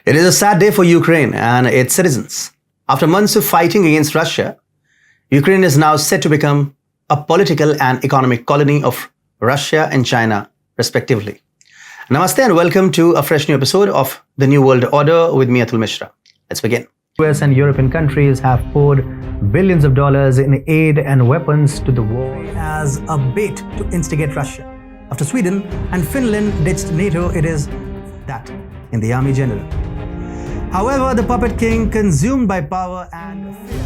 It is a sad day for Ukraine and its citizens. After months of fighting against Russia, Ukraine is now set to become a political and economic colony of Russia and China, respectively. Namaste and welcome to a fresh new episode of The New World Order with me, Atul Mishra. Let's begin. US and European countries have poured billions of dollars in aid and weapons to the war as a bait to instigate Russia. After Sweden and Finland ditched NATO, it is that in the army general. However, the puppet king, consumed by power and fear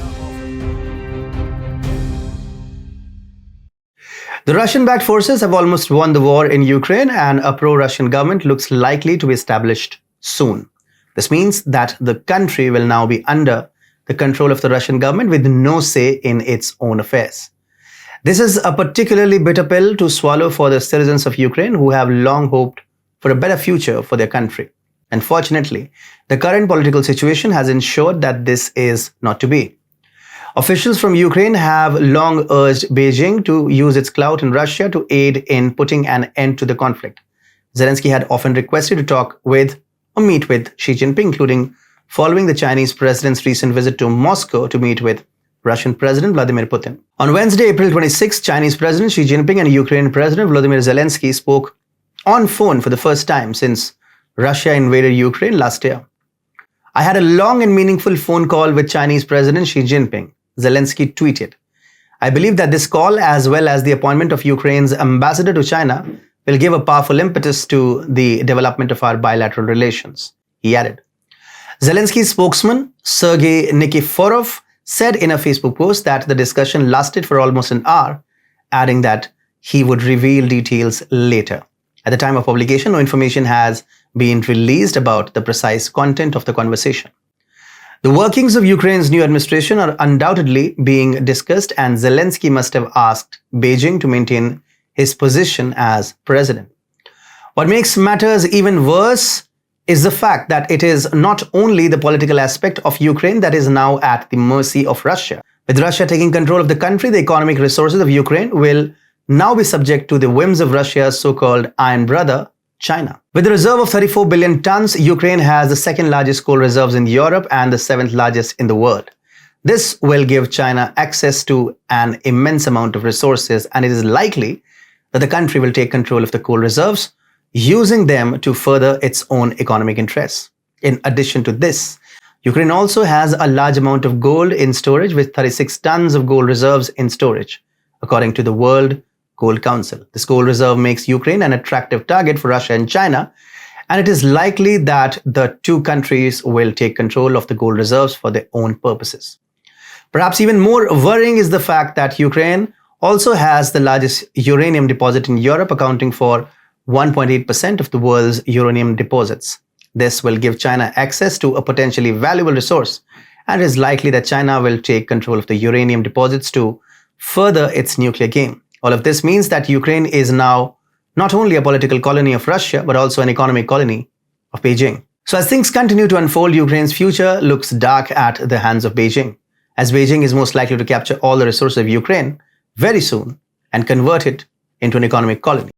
The Russian-backed forces have almost won the war in Ukraine, and a pro-Russian government looks likely to be established soon. This means that the country will now be under the control of the Russian government with no say in its own affairs. This is a particularly bitter pill to swallow for the citizens of Ukraine who have long hoped for a better future for their country. Unfortunately, the current political situation has ensured that this is not to be. Officials from Ukraine have long urged Beijing to use its clout in Russia to aid in putting an end to the conflict. Zelensky had often requested to talk with or meet with Xi Jinping, including following the Chinese president's recent visit to Moscow to meet with Russian President Vladimir Putin. On Wednesday, April 26, Chinese President Xi Jinping and Ukrainian President Volodymyr Zelensky spoke on phone for the first time since Russia invaded Ukraine last year. I had a long and meaningful phone call with Chinese President Xi Jinping, Zelensky tweeted. I believe that this call, as well as the appointment of Ukraine's ambassador to China, will give a powerful impetus to the development of our bilateral relations, he added. Zelensky's spokesman, Sergei Nikiforov, said in a Facebook post that the discussion lasted for almost an hour, adding that he would reveal details later. At the time of publication, no information has been released about the precise content of the conversation. The workings of Ukraine's new administration are undoubtedly being discussed, and Zelensky must have asked Beijing to maintain his position as president. What makes matters even worse is the fact that it is not only the political aspect of Ukraine that is now at the mercy of Russia. With Russia taking control of the country, the economic resources of Ukraine will now be subject to the whims of Russia's so-called iron brother, China. With a reserve of 34 billion tons, Ukraine has the second largest coal reserves in Europe and the seventh largest in the world. This will give China access to an immense amount of resources, and it is likely that the country will take control of the coal reserves, using them to further its own economic interests. In addition to this, Ukraine also has a large amount of gold in storage, with 36 tons of gold reserves in storage, according to the World Gold Council. This gold reserve makes Ukraine an attractive target for Russia and China, and it is likely that the two countries will take control of the gold reserves for their own purposes. Perhaps even more worrying is the fact that Ukraine also has the largest uranium deposit in Europe, accounting for 1.8% of the world's uranium deposits. This will give China access to a potentially valuable resource, and it is likely that China will take control of the uranium deposits to further its nuclear game. All of this means that Ukraine is now not only a political colony of Russia, but also an economic colony of Beijing. So as things continue to unfold, Ukraine's future looks dark at the hands of Beijing, as Beijing is most likely to capture all the resources of Ukraine very soon and convert it into an economic colony.